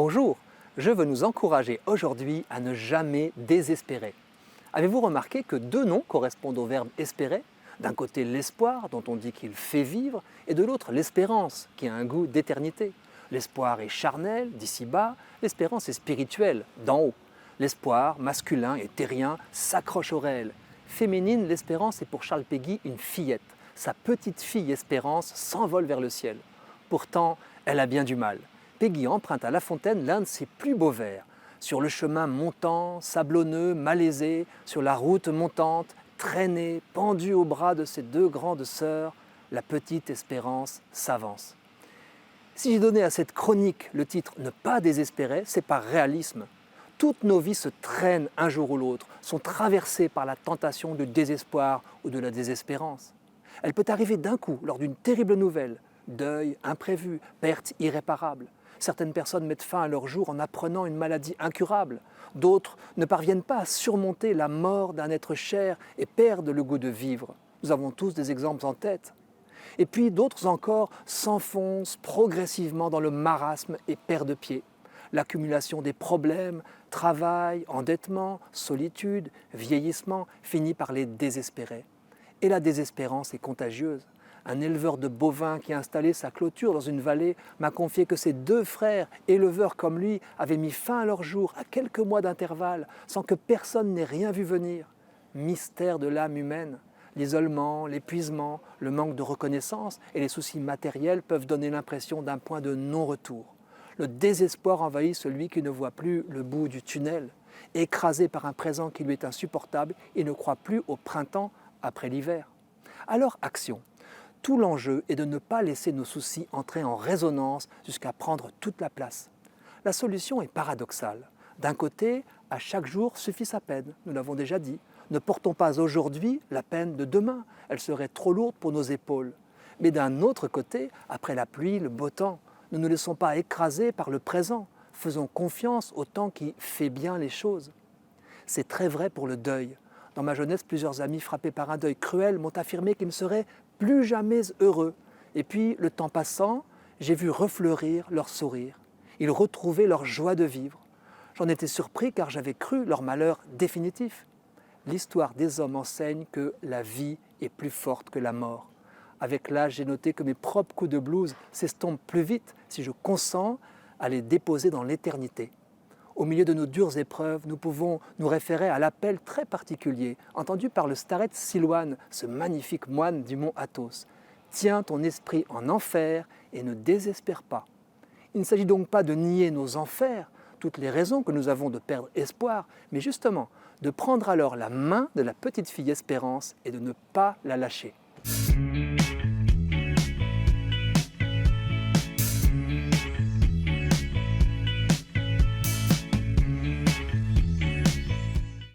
Bonjour, je veux nous encourager aujourd'hui à ne jamais désespérer. Avez-vous remarqué que deux noms correspondent au verbe espérer? D'un côté l'espoir, dont on dit qu'il fait vivre, et de l'autre l'espérance, qui a un goût d'éternité. L'espoir est charnel, d'ici-bas, l'espérance est spirituelle, d'en haut. L'espoir, masculin et terrien, s'accroche au réel. Féminine, l'espérance est pour Charles Péguy une fillette. Sa petite fille Espérance s'envole vers le ciel. Pourtant, elle a bien du mal. Péguy emprunte à La Fontaine l'un de ses plus beaux vers. Sur le chemin montant, sablonneux, malaisé, sur la route montante, traînée, pendue au bras de ses deux grandes sœurs, la petite Espérance s'avance. Si j'ai donné à cette chronique le titre « Ne pas désespérer », c'est par réalisme. Toutes nos vies se traînent un jour ou l'autre, sont traversées par la tentation du désespoir ou de la désespérance. Elle peut arriver d'un coup lors d'une terrible nouvelle, deuil imprévu, perte irréparable. Certaines personnes mettent fin à leur jour en apprenant une maladie incurable. D'autres ne parviennent pas à surmonter la mort d'un être cher et perdent le goût de vivre. Nous avons tous des exemples en tête. Et puis d'autres encore s'enfoncent progressivement dans le marasme et perdent pied. L'accumulation des problèmes, travail, endettement, solitude, vieillissement finit par les désespérer. Et la désespérance est contagieuse. Un éleveur de bovins qui a installé sa clôture dans une vallée m'a confié que ses deux frères, éleveurs comme lui, avaient mis fin à leur jour à quelques mois d'intervalle sans que personne n'ait rien vu venir. Mystère de l'âme humaine. L'isolement, l'épuisement, le manque de reconnaissance et les soucis matériels peuvent donner l'impression d'un point de non-retour. Le désespoir envahit celui qui ne voit plus le bout du tunnel. Écrasé par un présent qui lui est insupportable, il ne croit plus au printemps après l'hiver. Alors action. Tout l'enjeu est de ne pas laisser nos soucis entrer en résonance jusqu'à prendre toute la place. La solution est paradoxale. D'un côté, à chaque jour suffit sa peine, nous l'avons déjà dit. Ne portons pas aujourd'hui la peine de demain, elle serait trop lourde pour nos épaules. Mais d'un autre côté, après la pluie, le beau temps, ne nous laissons pas écraser par le présent. Faisons confiance au temps qui fait bien les choses. C'est très vrai pour le deuil. Dans ma jeunesse, plusieurs amis frappés par un deuil cruel m'ont affirmé qu'ils ne seraient plus jamais heureux. Et puis, le temps passant, j'ai vu refleurir leur sourire. Ils retrouvaient leur joie de vivre. J'en étais surpris car j'avais cru leur malheur définitif. L'histoire des hommes enseigne que la vie est plus forte que la mort. Avec l'âge, j'ai noté que mes propres coups de blues s'estompent plus vite si je consens à les déposer dans l'éternité. Au milieu de nos dures épreuves, nous pouvons nous référer à l'appel très particulier entendu par le starète Silouane, ce magnifique moine du mont Athos. « Tiens ton esprit en enfer et ne désespère pas ». Il ne s'agit donc pas de nier nos enfers, toutes les raisons que nous avons de perdre espoir, mais justement de prendre alors la main de la petite fille Espérance et de ne pas la lâcher.